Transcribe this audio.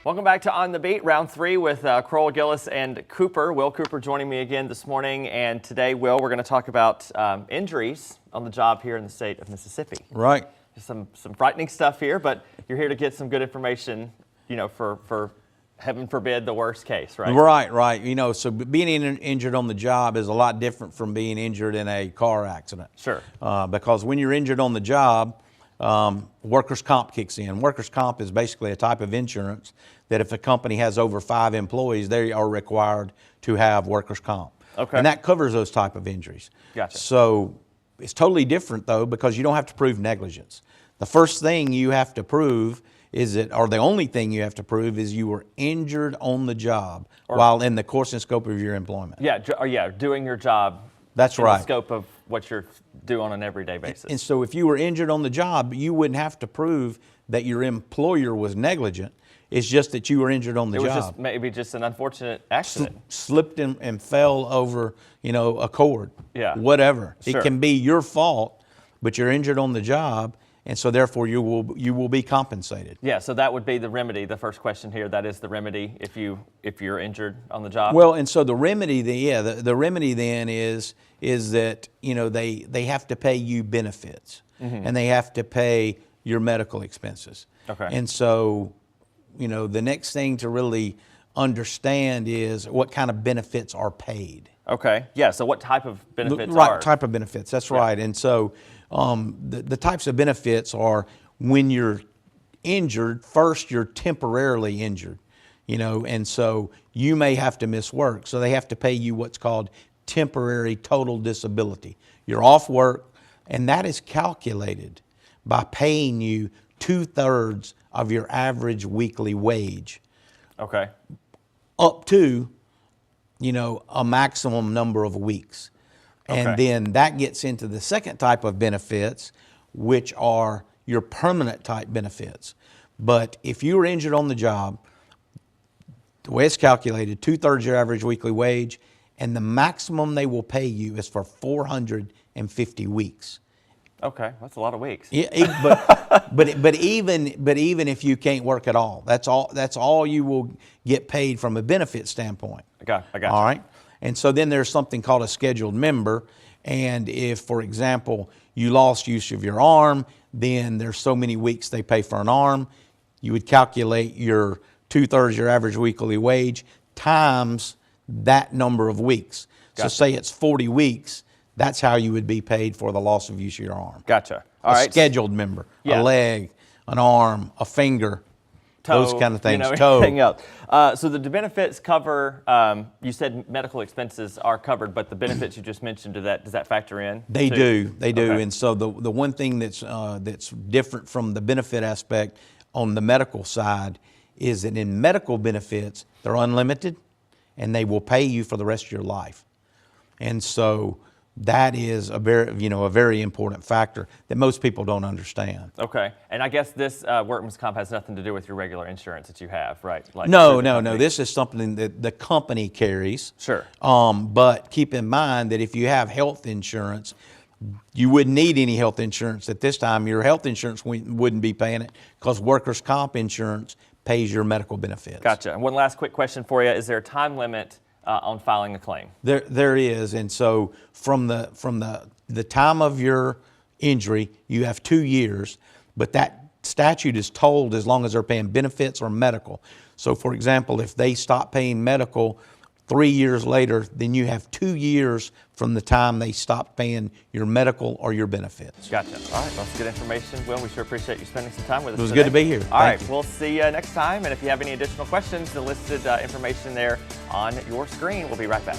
Welcome back to On the Beat, round 3 with Kroll, Gillis, and Cooper. Will Cooper joining me again this morning, and today, Will, we're going to talk about injuries on the job here in the state of Mississippi. Right. Some frightening stuff here, but you're here to get some good information, you know, for heaven forbid the worst case, right? Right. You know, so being injured on the job is a lot different from being injured in a car accident. Sure. Because when you're injured on the job, workers' comp kicks in. Workers' comp is basically a type of insurance that if a company has over 5 employees, they are required to have workers' comp. Okay. And that covers those type of injuries. Gotcha. So it's totally different, though, because you don't have to prove negligence. The first thing you have to prove is that, or the only thing you have to prove is you were injured on the job while in the course and scope of your employment. Yeah, doing your job. That's in right. The scope of what you're doing on an everyday basis. And so if you were injured on the job, you wouldn't have to prove that your employer was negligent. It's just that you were injured on the job. It was just maybe just an unfortunate accident. Slipped and fell over, you know, a cord. Yeah. Whatever. Sure. It can be your fault, but you're injured on the job, and so therefore you will be compensated. Yeah, so that would be the remedy. The first question here, that is the remedy if you're injured on the job. Well, and so the remedy, the remedy then is that, you know, they have to pay you benefits, and they have to pay your medical expenses. Okay. And so, you know, the next thing to really understand is what kind of benefits are paid. Okay. Yeah. So what type of benefits Right, are? type of benefits. That's right. And so the types of benefits are when you're injured, first you're temporarily injured, you know, and so you may have to miss work. So they have to pay you what's called temporary total disability. You're off work, and that is calculated by paying you 2/3 of your average weekly wage. Okay. Up to, you know, a maximum number of weeks. And Okay. then that gets into the second type of benefits, which are your permanent type benefits. But if you were injured on the job, the way it's calculated, 2/3 your average weekly wage, and the maximum they will pay you is for 450 weeks. Okay, that's a lot of weeks. Yeah, but even if you can't work at all, that's all you will get paid from a benefit standpoint. I got you. All right, and so then there's something called a scheduled member, and if, for example, you lost use of your arm, then there's so many weeks they pay for an arm. You would calculate your 2/3 your average weekly wage times that number of weeks. Gotcha. So say it's 40 weeks. That's how you would be paid for the loss of use of your arm. Gotcha. All right. Scheduled member, Yeah. a leg, an arm, a finger, Toe, those kind of things. You know, Toe. everything else. So the benefits cover, you said medical expenses are covered, but the benefits you just mentioned, does that factor in? They too? do. Okay. And so the one thing that's different from the benefit aspect on the medical side is that in medical benefits, they're unlimited, and they will pay you for the rest of your life. And so that is a very important factor that most people don't understand. Okay. And I guess this workman's comp has nothing to do with your regular insurance that you have, right? Like No. This is something that the company carries. Sure. But keep in mind that if you have health insurance, you wouldn't need any health insurance at this time. Your health insurance wouldn't be paying it because workers' comp insurance pays your medical benefits. Gotcha. And one last quick question for you. Is there a time limit on filing a claim? There is, and so from the time of your injury, you have 2 years, but that statute is told as long as they're paying benefits or medical. So for example, if they stop paying medical 3 years later, then you have 2 years from the time they stop paying your medical or your benefits. Gotcha. All right, that's good information. Will, we sure appreciate you spending some time with us It was today. good to be here. All right, Thank you. we'll see you next time. And if you have any additional questions, the listed information there on your screen. We'll be right back.